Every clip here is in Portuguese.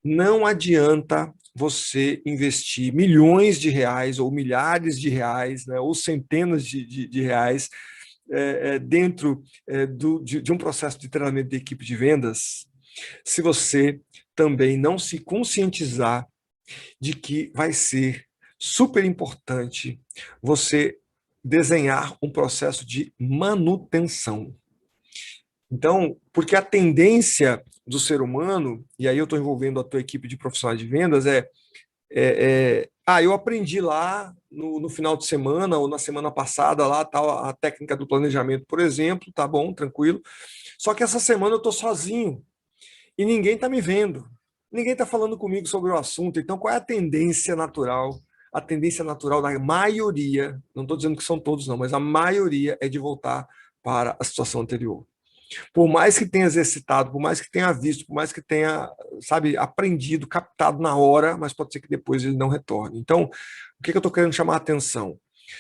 Não adianta você investir milhões de reais ou milhares de reais, né, ou centenas de reais dentro de um processo de treinamento de equipe de vendas, se você também não se conscientizar de que vai ser super importante você desenhar um processo de manutenção. Então, porque a tendência do ser humano, e aí eu estou envolvendo a tua equipe de profissionais de vendas, eu aprendi lá no final de semana ou na semana passada lá tal a técnica do planejamento, por exemplo, tá bom, tranquilo. Só que essa semana eu estou sozinho e ninguém está me vendo, ninguém está falando comigo sobre o assunto. Então, qual é a tendência natural? A tendência natural da maioria, não estou dizendo que são todos não, mas a maioria é de voltar para a situação anterior. Por mais que tenha exercitado, por mais que tenha visto, por mais que tenha, sabe, aprendido, captado na hora, mas pode ser que depois ele não retorne. Então, o que eu estou querendo chamar a atenção?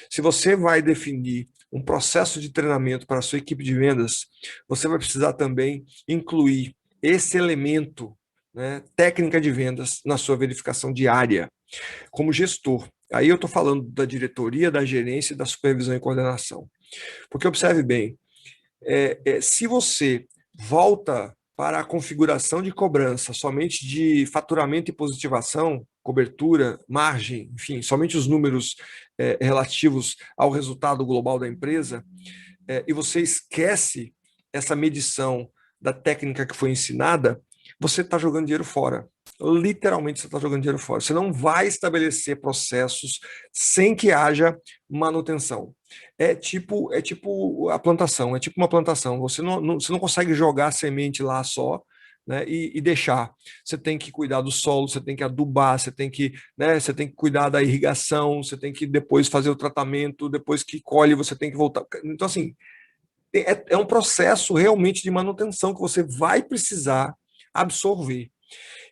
Se você vai definir um processo de treinamento para a sua equipe de vendas, você vai precisar também incluir esse elemento, né, técnica de vendas, na sua verificação diária, como gestor. Aí eu estou falando da diretoria, da gerência, da supervisão e coordenação. Porque observe bem, se você volta para a configuração de cobrança somente de faturamento e positivação, cobertura, margem, enfim, somente os números relativos ao resultado global da empresa, e você esquece essa medição da técnica que foi ensinada, você está jogando dinheiro fora. Literalmente você está jogando dinheiro fora. Você não vai estabelecer processos sem que haja manutenção. É tipo a plantação, é tipo uma plantação. Você não consegue jogar a semente lá só, né, e deixar. Você tem que cuidar do solo, você tem que adubar, você tem que cuidar da irrigação, você tem que depois fazer o tratamento, depois que colhe, você tem que voltar. Então, assim, é um processo realmente de manutenção que você vai precisar absorver.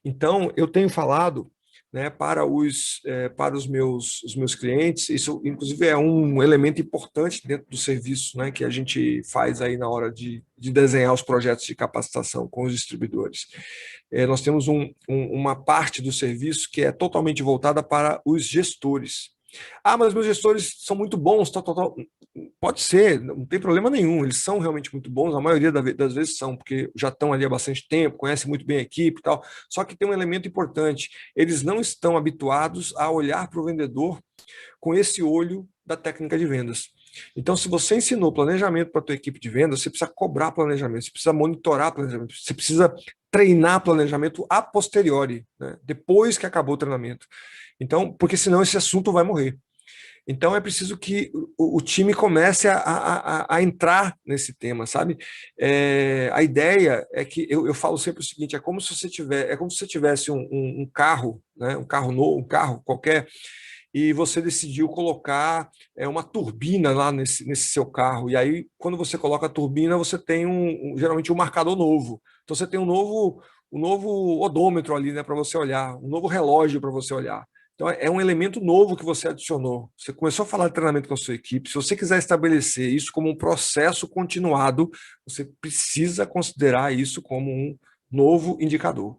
Então, eu tenho falado, né, para os meus clientes, isso inclusive é um elemento importante dentro do serviço, né, que a gente faz aí na hora de desenhar os projetos de capacitação com os distribuidores. Nós temos uma parte do serviço que é totalmente voltada para os gestores. Ah, mas meus gestores são muito bons, tal, tal, tal. Pode ser, não tem problema nenhum, eles são realmente muito bons, a maioria das vezes são, porque já estão ali há bastante tempo, conhecem muito bem a equipe e tal. Só que tem um elemento importante: eles não estão habituados a olhar para o vendedor com esse olho da técnica de vendas. Então, se você ensinou planejamento para a tua equipe de vendas, você precisa cobrar planejamento, você precisa monitorar planejamento, você precisa treinar planejamento a posteriori, né? Depois que acabou o treinamento. Então, porque senão esse assunto vai morrer. Então é preciso que o time comece a entrar nesse tema, sabe? A ideia é que eu falo sempre o seguinte: é como se você tivesse um carro, né? Um carro novo, um carro qualquer, e você decidiu colocar uma turbina lá nesse seu carro. E aí, quando você coloca a turbina, você tem geralmente um marcador novo. Então você tem um novo odômetro ali, né, para você olhar, um novo relógio para você olhar. Então, é um elemento novo que você adicionou. Você começou a falar de treinamento com a sua equipe. Se você quiser estabelecer isso como um processo continuado, você precisa considerar isso como um novo indicador.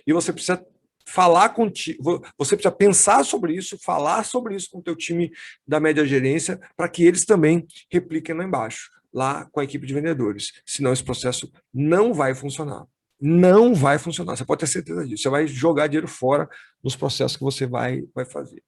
E você precisa falar contigo, você precisa pensar sobre isso, falar sobre isso com o teu time da média gerência, para que eles também repliquem lá embaixo, lá com a equipe de vendedores. Senão esse processo não vai funcionar. Não vai funcionar. Você pode ter certeza disso. Você vai jogar dinheiro fora nos processos que você vai fazer.